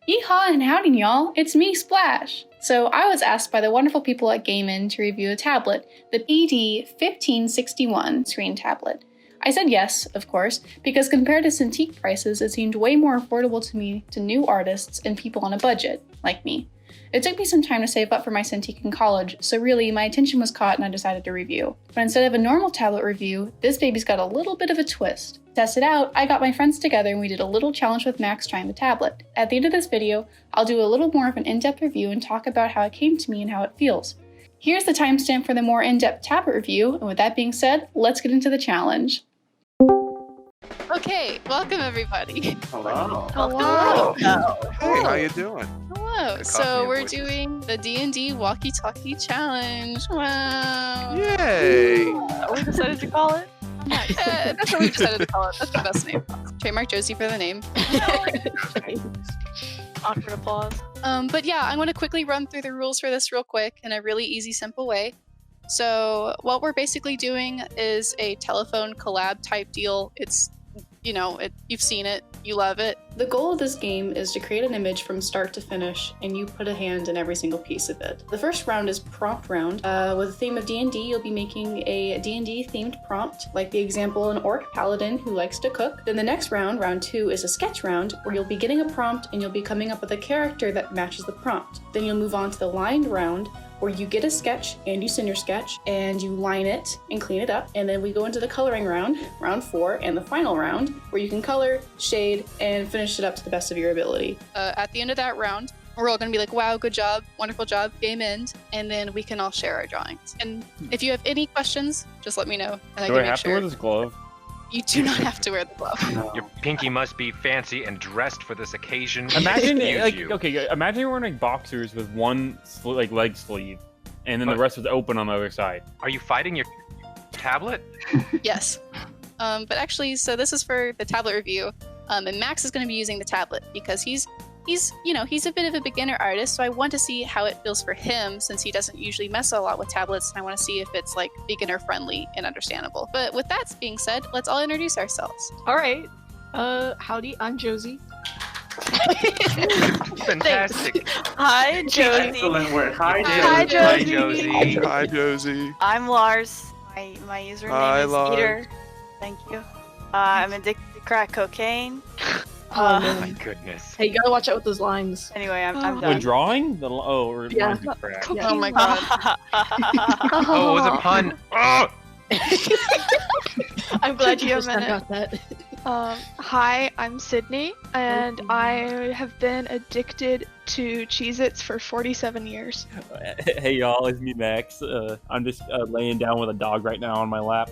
Yeehaw and howdy, y'all! It's me, Splash! So I was asked by the wonderful people at Game In to review a tablet, the BD1561 screen tablet. I said yes, of course, because compared to Cintiq prices, it seemed way more affordable to me to new artists and people on a budget, like me. It took me some time to save up for my Cintiq in college, so really, my attention was caught and I decided to review. But instead of a normal tablet review, this baby's got a little bit of a twist. To test it out, I got my friends together and we did a little challenge with Max trying the tablet. At the end of this video, I'll do a little more of an in-depth review and talk about how it came to me and how it feels. Here's the timestamp for the more in-depth tablet review, and with that being said, let's get into the challenge. Okay, welcome everybody. Hello. Hello. Hey, how you doing? Hello. So we're doing the D&D Walkie Talkie challenge. Wow. Yay! We decided to call it. That's what we decided to call it. That's the best name. Trademark Josey for the name. Awkward applause. But yeah, I'm going to quickly run through the rules for this real quick in a really easy, simple way. So what we're basically doing is a telephone collab type deal. It's, you've seen it, you love it. The goal of this game is to create an image from start to finish, and you put a hand in every single piece of it. The first round is prompt round. With the theme of D&D, you'll be making a D&D themed prompt, like the example, an orc paladin who likes to cook. Then the next round, round 2, is a sketch round, where you'll be getting a prompt and you'll be coming up with a character that matches the prompt. Then you'll move on to the lined round, where you get a sketch and you send your sketch and you line it and clean it up. And then we go into the coloring round, round 4, and the final round, where you can color, shade, and finish it up to the best of your ability. At the end of that round, we're all gonna be like, wow, good job, wonderful job, game end, and then we can all share our drawings. And if you have any questions, just let me know. And Do I have to wear this glove? You do not have to wear the glove. Your pinky must be fancy and dressed for this occasion. Imagine, Excuse you. imagine you're wearing boxers with one leg sleeve, and then the rest was open on the other side. Are you fighting your tablet? Yes. But actually, so this is for the tablet review, and Max is going to be using the tablet because he's a bit of a beginner artist, so I want to see how it feels for him since he doesn't usually mess a lot with tablets, and I want to see if it's like beginner friendly and understandable. But with that being said, let's all introduce ourselves. All right. Howdy, I'm Josey. Fantastic. Hi, Josey. Excellent work. Hi, Hi, Josey. Josey. Hi, Josie. I'm Lars. My username Hi, is Lars. Eater. Thank you. I'm addicted to crack cocaine. Oh my goodness. Hey, you gotta watch out with those lines. Anyway, I'm When done. drawing? Or Yeah. lines of crack? Yeah. Oh my god. Oh, it was a pun. Oh! I'm glad you Give just a minute. got that. Hi, I'm Sydney, and I have been addicted to Cheez-Its for 47 years. Hey y'all, it's me Max. I'm just laying down with a dog right now on my lap,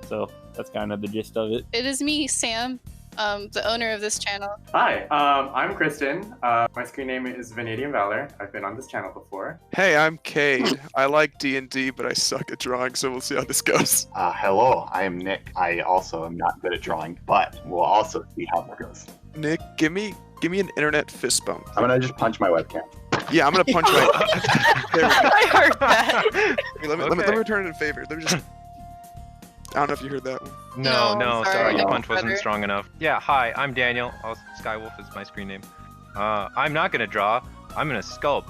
so that's kind of the gist of it. It is me, Sam, the owner of this channel. Hi, I'm Christon. My screen name is Vanadium Valor. I've been on this channel before. Hey, I'm Cade. I like D&D, but I suck at drawing, so we'll see how this goes. Hello, I am Nick. I also am not good at drawing, but we'll also see how that goes. Nick, give me an internet fist bump. I'm gonna just punch my webcam. Yeah, I'm gonna punch my. There we go. I heard that. Okay, let me return it in favor. Let me just. I don't know if you heard that one. No, No, sorry, sorry. the punch wasn't Better. strong enough. Yeah, hi, I'm Daniel. Skywolf is my screen name. I'm not gonna draw, I'm gonna sculpt,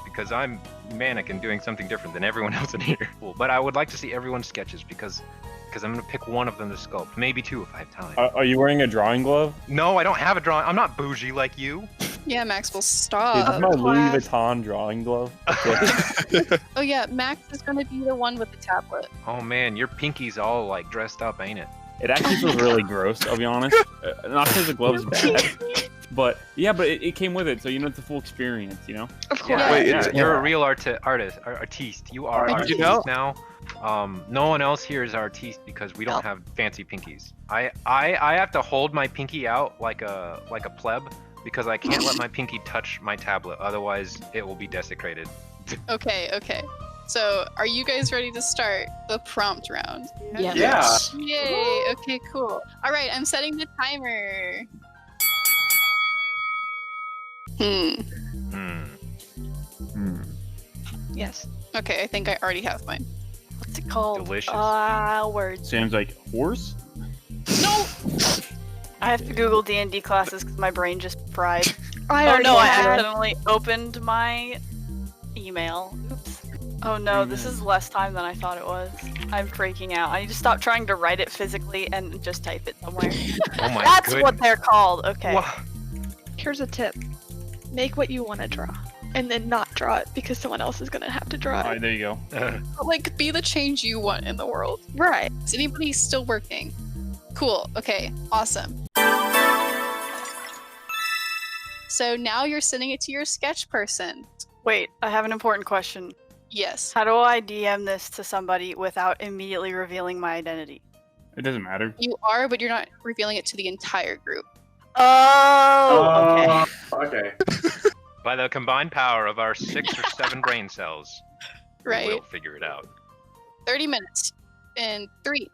because I'm mannequin doing something different than everyone else in here. Cool. But I would like to see everyone's sketches because I'm gonna pick one of them to sculpt, maybe two if I have time. Are you wearing a drawing glove? No, I don't have a drawing. I'm not bougie like you. Yeah, Max will Dude, this stop. is my Louis Vuitton drawing glove. Oh yeah, Max is going to be the one with the tablet. Oh man, your pinky's all like dressed up, ain't it? It actually feels really gross, I'll be honest. Not because the glove's bad, but yeah, but it came with it, so you know it's a full experience, you know? Of course. Yeah. Wait, Yeah, it's- you're a real artiste. You are Did artiste you know? now. No one else here is artiste because we don't have fancy pinkies. I have to hold my pinky out like a pleb because I can't let my pinky touch my tablet, otherwise it will be desecrated. Okay. So, are you guys ready to start the prompt round? Yes. Yeah. Yay! Okay, cool. All right, I'm setting the timer. Yes. Okay, I think I already have mine. What's it called? Delicious. Words. Sam's like, horse? No! I have to Google D&D classes because my brain just fried. I Oh already no, I had. accidentally opened my email. Oops. Oh no, this is less time than I thought it was. I'm freaking out. I need to stop trying to write it physically and just type it somewhere. Oh my That's goodness. what they're called. Okay. Wha- Here's a tip. Make what you want to draw. And then not draw it because someone else is gonna have to draw All it. right, there you go. Like, be the change you want in the world. Right. Is anybody still working? Cool. Okay. Awesome. So now you're sending it to your sketch person. Wait, I have an important question. Yes. How do I DM this to somebody without immediately revealing my identity? It doesn't matter. You are, but you're not revealing it to the entire group. Oh, okay. Okay. By the combined power of our 6 or 7 brain cells, Right. we'll figure it out. 30 minutes. In 3,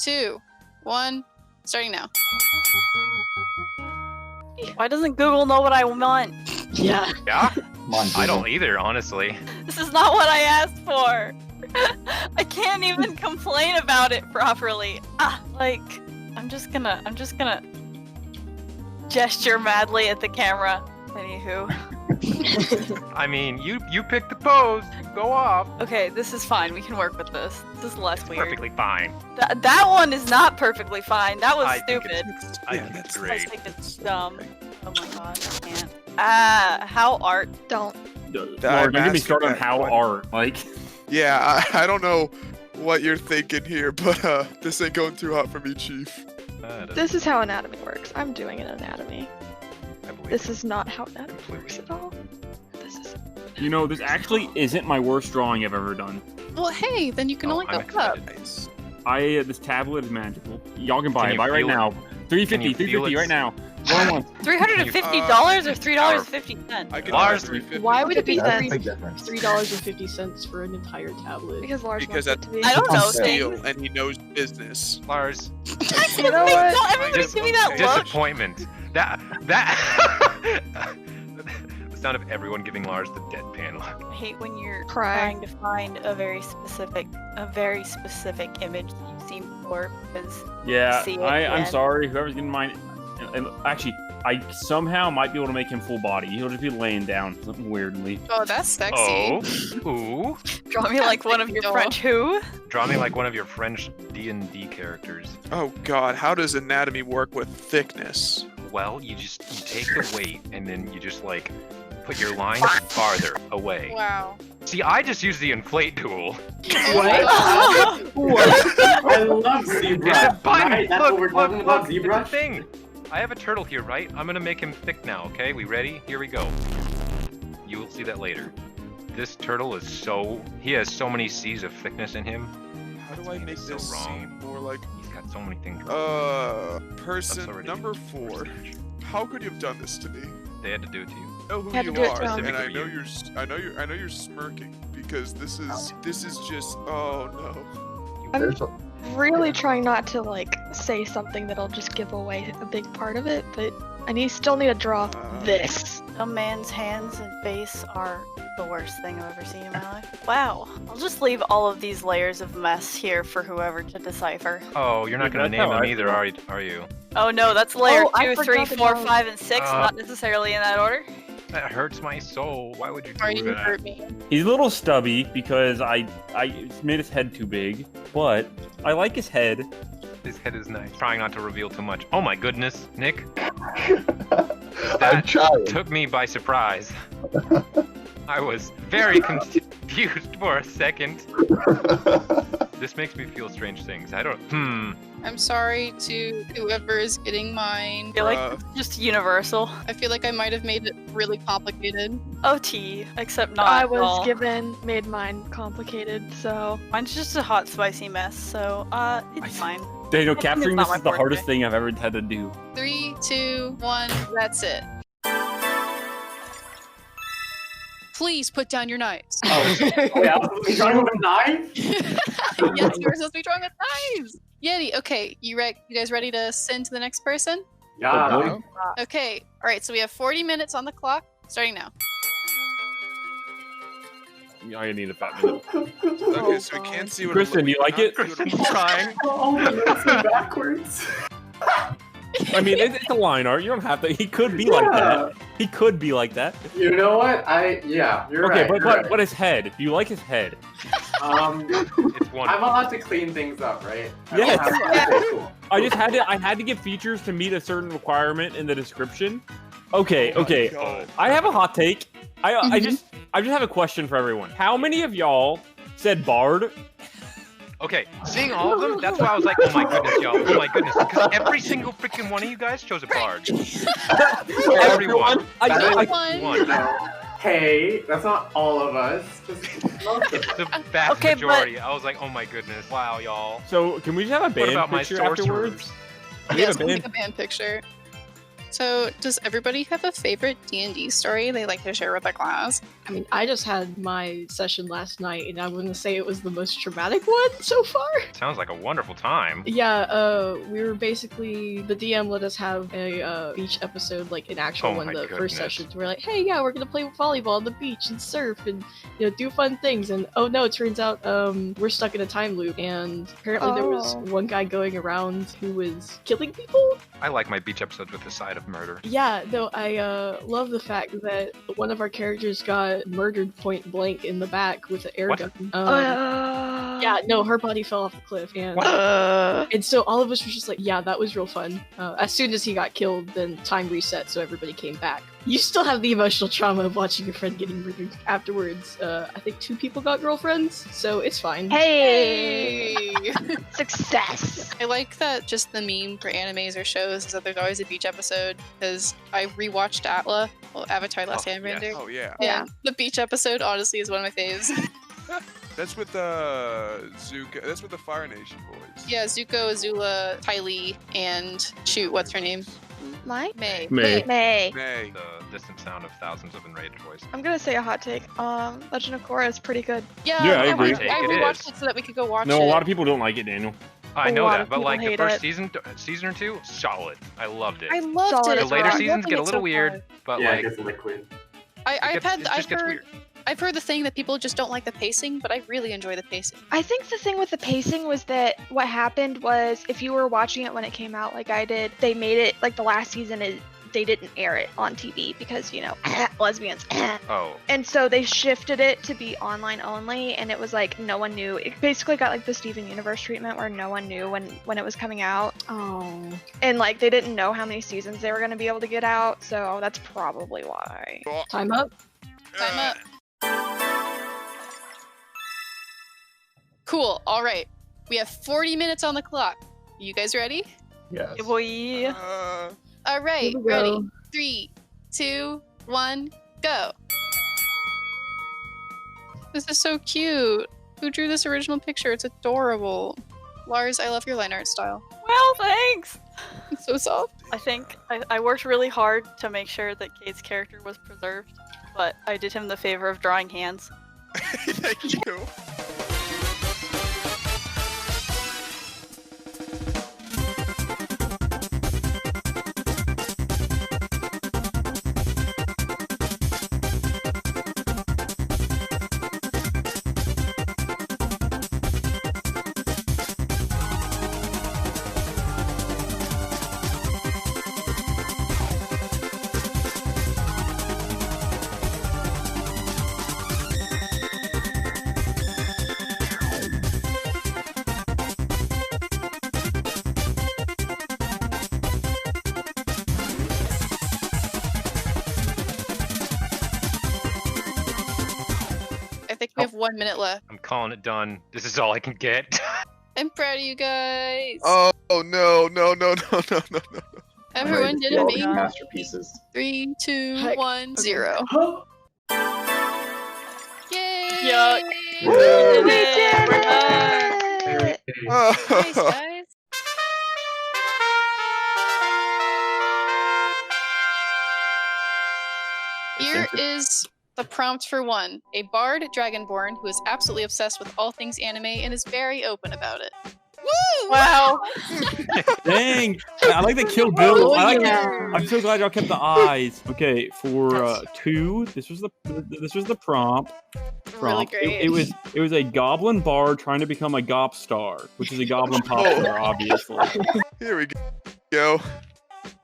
2, 1. Starting now. Why doesn't Google know what I want? Yeah. Yeah? Come on, I don't Google. either, honestly. This is not what I asked for. I can't even complain about it properly. Like, I'm just gonna gesture madly at the camera. Anywho. I mean, you picked the pose. Go off. Okay, this is fine. We can work with this. This is less weird. Perfectly fine. That one is not perfectly fine. That was I think stupid. I think it's great. I think it's dumb. Oh my god, I can't. How art? Don't. Lord, don't get me started on how art. Like, Yeah, I don't know what you're thinking here, but this ain't going too hot for me, Chief. This is how anatomy works. I'm doing an anatomy. I believe This you. is not how anatomy Completely. works at all. This is. you know, this actually isn't my worst drawing I've ever done. Well, hey, then you can Oh, only I'm go up. excited. Nice. This tablet is magical. Y'all can buy Can it. you Buy right feel it? now. Can you 350, feel 350 its- right now. Going once. $350 or $3.50? I can Lars, do 350. Why would it be That's a $3 big difference. $3.50 for an entire tablet? Because Lars Because wants it to be. I don't know. Steal, and he knows business. Lars, You know what? Don't everybody give me that look. disappointment. That the sound of everyone giving Lars the deadpan look. I hate when you're Cry. trying to find a very specific image that you've seen before because Yeah, See it I'm again. sorry. Whoever's getting mine. And actually, I somehow might be able to make him full body. He'll just be laying down something weirdly. Oh, that's sexy. Oh, ooh. draw me like one of your No. French who? Draw me like one of your French D&D characters. Oh god, how does anatomy work with thickness? Well, you take the weight and then you just like put your lines farther away. Wow. See, I just used the inflate tool. I love ZBrush. It's a button. Right? That's what we're talking about, It's a ZBrush? thing. I have a turtle here, right? I'm gonna make him thick now, okay? We ready? Here we go. You will see that later. This turtle is he has so many C's of thickness in him. How do I make So this wrong. seem more like He's got so many things wrong. That's person already number too 4? much. How could you have done this to me? They had to do it to you. I know who Had to you do it are, to him. and I Specifically know you're smirking because this is just oh no. I'm There's a, really trying not to like say something that'll just give away a big part of it, but I still need to draw this. A man's hands and face are the worst thing I've ever seen in my life. Wow. I'll just leave all of these layers of mess here for whoever to decipher. Oh, you're not Wait, gonna that's name how them I either, feel. are you? Oh no, that's layer Oh, I 2, 3, forgot 4, about- 5, and 6, not necessarily in that order. That hurts my soul. Why would you Are do you that? hurt me? He's a little stubby because I made his head too big, but I like his head. His head is nice. Trying not to reveal too much. Oh my goodness, Nick. I'm That trying. took me by surprise. I was very confused for a second. This makes me feel strange things. I don't. I'm sorry to whoever is getting mine. I feel like it's just universal. I feel like I might have made it really complicated. OT, except not. I at was all. made mine complicated, so Mine's just a hot, spicy mess, so it's fine. Daniel, I think capturing it's this not is the my hardest forte. thing I've ever had to do. 3, 2, 1. That's it. Please put down your knives. Oh, wait, I was drawing with a knife? Yes, you were supposed to be drawing with knives. Yeti. Okay, you guys ready to send to the next person? Yeah. Okay. All right. So we have 40 minutes on the clock, starting now. I need a fat minute. Okay, so we can't see what Christon, do you like it? Trying. Oh, it's backwards. I mean, it's a line art. You don't have to. He could be like that. He could be like that. You know what? Yeah, you're Okay, right. but his head. Do you like his head? It's one. I'm allowed to clean things up, right? Yes. Okay, cool. I had to get features to meet a certain requirement in the description. Okay. God. I have a hot take. I just have a question for everyone. How many of y'all said Bard? Okay, seeing all of them, that's why I was like, oh my goodness, y'all. Oh my goodness. Because every single freaking one of you guys chose a bard. Everyone. One. Hey, that's not all of us. Just most of us. The vast Okay, majority. I was like, oh my goodness. Wow, y'all. So can we just have a band What about my picture sorcerers? afterwards? We Yes, have a we'll band. make a band picture. So, does everybody have a favorite D&D story they like to share with their class? I mean, I just had my session last night, and I wouldn't say it was the most traumatic one so far. Sounds like a wonderful time. Yeah, we were basically, the DM let us have a beach episode, like an actual Oh one, my the first goodness. session. We're like, hey, yeah, we're gonna play volleyball on the beach and surf and, you know, do fun things. And oh no, it turns out we're stuck in a time loop, and apparently there was one guy going around who was killing people. I like my beach episodes with a side of murder. Yeah, no, I love the fact that one of our characters got murdered point blank in the back with an air What? gun. Yeah, no, her body fell off the cliff, and so all of us were just like, yeah, that was real fun. As soon as he got killed, then time reset, so everybody came back. You still have the emotional trauma of watching your friend getting murdered afterwards. I think 2 people got girlfriends, so it's fine. Hey! Success! I like that just the meme for animes or shows is that there's always a beach episode, because I rewatched Avatar Last Airbender. yes. Oh yeah. Yeah, the beach episode honestly is one of my faves. That's with Zuko. That's with the Fire Nation boys. Yeah, Zuko, Azula, Tylee, and shoot, what's her name? Mike? May. May. May. Nay. The distant sound of thousands of enraged voices. I'm gonna say a hot take. Legend of Korra is pretty good. Yeah, Yeah, I agree. I It rewatched is. it so that we could go watch No, it. a lot of people don't like it, Daniel. I A know lot that, of but people like the hate first it. season or two, solid. I loved it. I loved Solid it. as The later rock. seasons get a Loving it little so weird, far. but Yeah, like it gets liquid. it just gets weird. I've heard the thing that people just don't like the pacing, but I really enjoy the pacing. I think the thing with the pacing was that what happened was if you were watching it when it came out, like I did, they made it like the last season they didn't air it on TV because, you know, lesbians. Oh. And so they shifted it to be online only, and it was like no one knew. It basically got like the Steven Universe treatment where no one knew when it was coming out. Oh. And like they didn't know how many seasons they were going to be able to get out, so that's probably why. Time up? Time up. Cool. All right. We have 40 minutes on the clock. You guys ready? Yes. Boy. All right. Here we go. Ready? 3, 2, 1, go. This is so cute. Who drew this original picture? It's adorable. Lars, I love your line art style. Well, thanks. It's so soft. I think I worked really hard to make sure that Cade's character was preserved, but I did him the favor of drawing hands. Thank you. I think we have 1 minute left. I'm calling it done. This is all I can get. I'm proud of you guys. Oh no. Everyone did All amazing. masterpieces. 3, 2, Heck. 1, 0. Yay! Yuck. We did did We're done. it! Nice, guys. Here is the prompt for one. A bard dragonborn who is absolutely obsessed with all things anime and is very open about it. Woo! Wow. Dang! I like the Kill Bill. Oh, I like yeah. I'm so glad y'all kept the eyes. Okay, for 2, this was the prompt. Really great. It was a goblin bard trying to become a gop star, which is a goblin pop star, obviously. Here we go.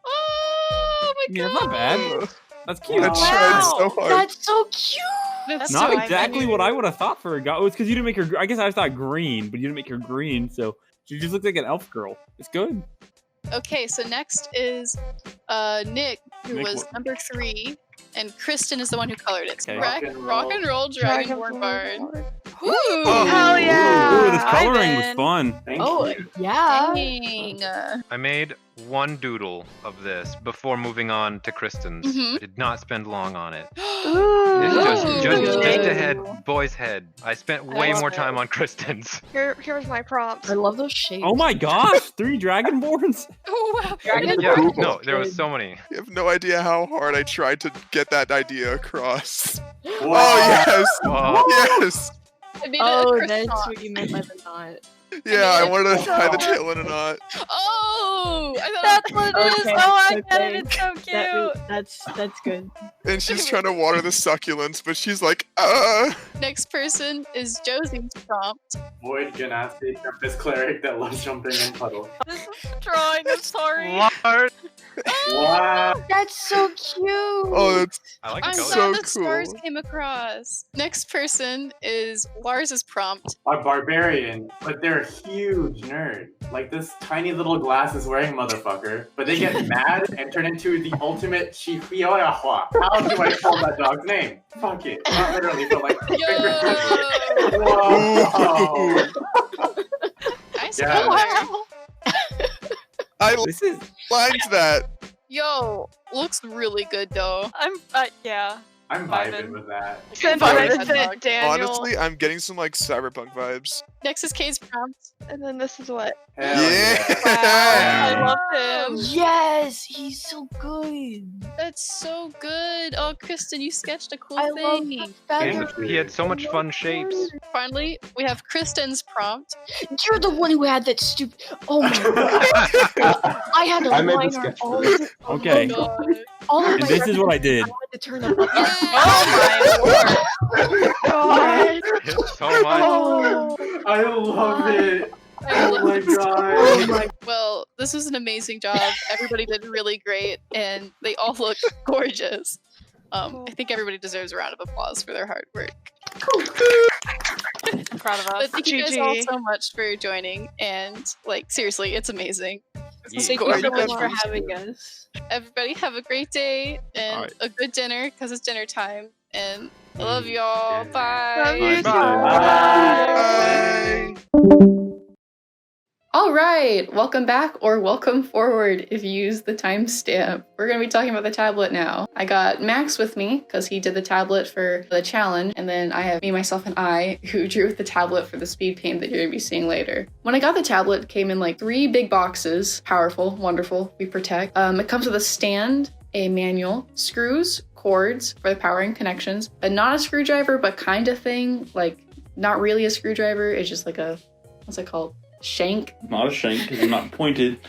Oh my Yeah, god! not bad. That's cute. I tried so hard. That's so cute. That's Not so exactly cute. what I would have thought for a guy. Oh, it's because you didn't make her. I guess I thought green, but you didn't make her green, so she just looks like an elf girl. It's good. Okay, so next is Nick, who Nick, was what- number 3, and Kristen is the one who colored it. So Okay. rock and roll Dragonborn Bard. Ooh. Hell yeah! Ooh, this Hi, coloring was Ben. fun. Thank Oh, you. yeah. Dang. I made one doodle of this before moving on to Kristen's. Mhm. I did not spend long on it. Ooh. It's just Ooh. ahead, boy's head. I spent way love more it. time on Kristen's. Here's my prompts. I love those shapes. Oh my gosh, 3 Dragonborns? Oh, wow. Yeah, no, there was so many. You have no idea how hard I tried to get that idea across. Wow. Oh yes, Wow. yes. I made Oh, it a that's croissant. what you meant by the knot. Yeah, I mean, wanted to it's tie the so- tail in a knot. Oh! I thought That's what it is. Okay, Oh, I okay. get it. It's so cute. That's good. And she's trying to water the succulents, but she's like, next person is Josey's prompt. Void Genasi, Tempest Cleric that loves jumping in puddle. This is the drawing. I'm sorry. Lars! Wow. That's so cute. Oh, that's I like the I'm color. so glad the stars cool. came across. Next person is Lars's prompt. A barbarian, but they're a huge nerd. Like this tiny little glasses wearing motherfucker. But they get mad and turn into the ultimate Chihuahua. How do I call that dog's name? Fuck it. Not literally, but like. Yo! Whoa. Nice Yeah. color. I This is liked that. Yo, looks really good though. I'm yeah. I'm vibing with that. Send Fire it, that send dog. it, Daniel. Honestly, I'm getting some like cyberpunk vibes. Next is Cade's prompt. And then this is what. Hell Yeah. I love him. Yes, he's so good. That's so good. Oh, Kristen, you sketched a cool I love thing. the Thank feather. He had so much fun shapes. Finally, we have Kristen's prompt. You're the one who had that stupid. Oh my god. I had a I made the liner sketch all for of okay. God. all of And my this is what I did. I wanted to turn them up. Oh God. It's so much. Oh. I love it. I Oh love my it so god. much. Well, this was an amazing job. Everybody did really great, and they all look gorgeous. I think everybody deserves a round of applause for their hard work. I'm proud of us. But thank you guys all GG. so much for joining, and like seriously, it's amazing. Yeah. Thank you so Gorgeous. much for having us. Everybody have a great day and Alright. a good dinner because it's dinner time. And I love y'all. Yeah. Bye. Love you Bye. too. All right, welcome back or welcome forward if you use the timestamp. We're going to be talking about the tablet now. I got Max with me because he did the tablet for the challenge, and then I have me, myself, and I who drew the tablet for the speed paint that you're going to be seeing later. When I got the tablet, it came in like 3 big boxes. Powerful, wonderful, we protect. It comes with a stand, a manual, screws, cords for the powering connections, but not a screwdriver, but kind of thing, like not really a screwdriver. It's just like a, what's it called? Shank. Not a shank because it's not pointed.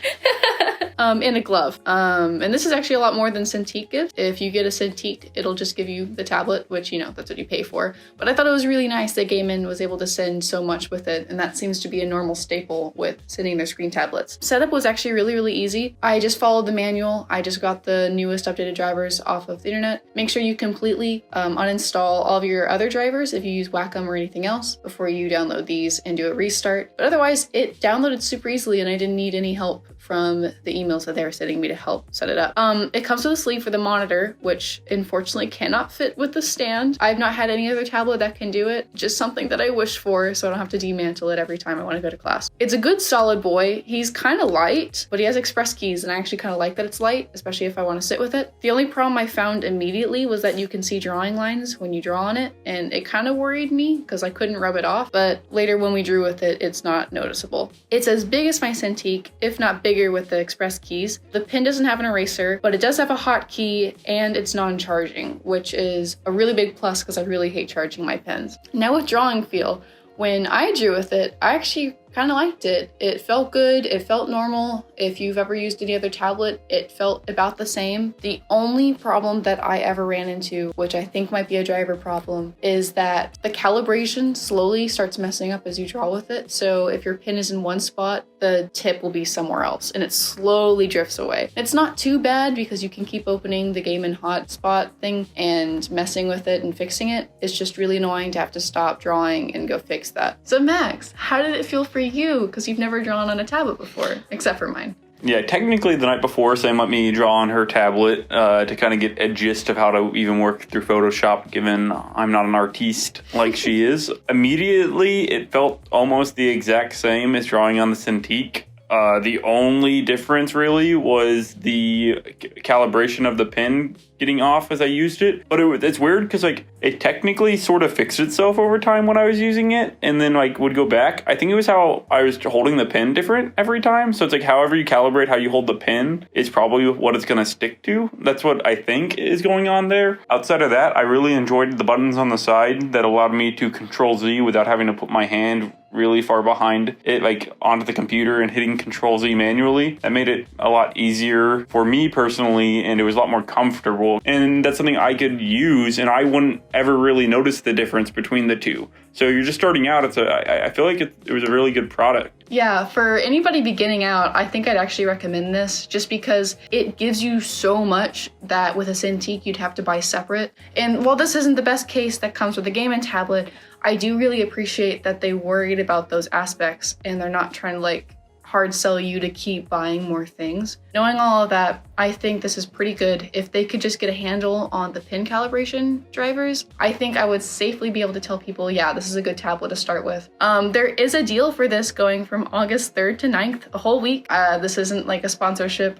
In a glove. And this is actually a lot more than Cintiq gives. If you get a Cintiq, it'll just give you the tablet, which, you know, that's what you pay for. But I thought it was really nice that Gaiman was able to send so much with it, and that seems to be a normal staple with sending their screen tablets. Setup was actually really, really easy. I just followed the manual. I just got the newest updated drivers off of the internet. Make sure you completely uninstall all of your other drivers if you use Wacom or anything else before you download these and do a restart. But otherwise, it downloaded super easily and I didn't need any help from the emails that they were sending me to help set it up. It comes with a sleeve for the monitor, which unfortunately cannot fit with the stand. I've not had any other tablet that can do it, just something that I wish for so I don't have to demantle it every time I want to go to class. It's a good solid boy. He's kind of light, but he has express keys and I actually kind of like that it's light, especially if I want to sit with it. The only problem I found immediately was that you can see drawing lines when you draw on it, and it kind of worried me because I couldn't rub it off, but later when we drew with it, it's not noticeable. It's as big as my Cintiq, if not bigger with the express keys. The pen doesn't have an eraser, but it does have a hotkey and it's non-charging, which is a really big plus because I really hate charging my pens. Now with drawing feel, when I drew with it, I actually kind of liked it. It felt good. It felt normal. If you've ever used any other tablet, it felt about the same. The only problem that I ever ran into, which I think might be a driver problem, is that the calibration slowly starts messing up as you draw with it. So if your pin is in one spot, the tip will be somewhere else and it slowly drifts away. It's not too bad because you can keep opening the game in hotspot thing and messing with it and fixing it. It's just really annoying to have to stop drawing and go fix that. So Max, how did it feel for you? Because you've never drawn on a tablet before, except for mine. Yeah, technically the night before, Sam let me draw on her tablet to kind of get a gist of how to even work through Photoshop, given I'm not an artiste like she is. Immediately, it felt almost the exact same as drawing on the Cintiq. The only difference really was the calibration of the pen getting off as I used it. But it's weird because like it technically sort of fixed itself over time when I was using it and then like would go back. I think it was how I was holding the pen different every time. So it's like however you calibrate how you hold the pen is probably what it's going to stick to. That's what I think is going on there. Outside of that, I really enjoyed the buttons on the side that allowed me to Control Z without having to put my hand really far behind it, like onto the computer and hitting Control Z manually. That made it a lot easier for me personally, and it was a lot more comfortable. And that's something I could use, and I wouldn't ever really notice the difference between the two. So you're just starting out. I feel like it was a really good product. Yeah, for anybody beginning out, I think I'd actually recommend this just because it gives you so much that with a Cintiq you'd have to buy separate. And while this isn't the best case that comes with a game and tablet, I do really appreciate that they worried about those aspects and they're not trying to like hard sell you to keep buying more things. Knowing all of that, I think this is pretty good. If they could just get a handle on the pin calibration drivers, I think I would safely be able to tell people, yeah, this is a good tablet to start with. There is a deal for this going from August 3rd to 9th, a whole week. This isn't like a sponsorship.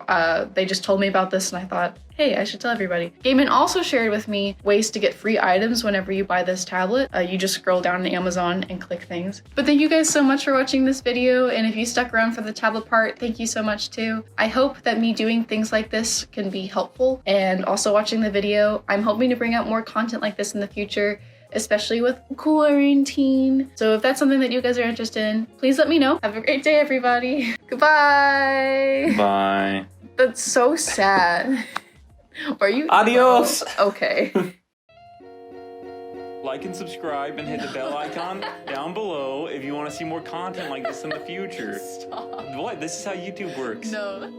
They just told me about this and I thought, hey, I should tell everybody. Gaiman also shared with me ways to get free items whenever you buy this tablet. You just scroll down to Amazon and click things. But thank you guys so much for watching this video, and if you stuck around for the tablet part, thank you so much too. I hope that me doing things like this can be helpful, and also watching the video. I'm hoping to bring out more content like this in the future, especially with quarantine. So if that's something that you guys are interested in, please let me know. Have a great day, everybody. Goodbye. Bye. That's so sad. Are you? Adios. Okay. Like and subscribe and hit the bell icon down below if you want to see more content like this in the future. Stop. What? This is how YouTube works. No.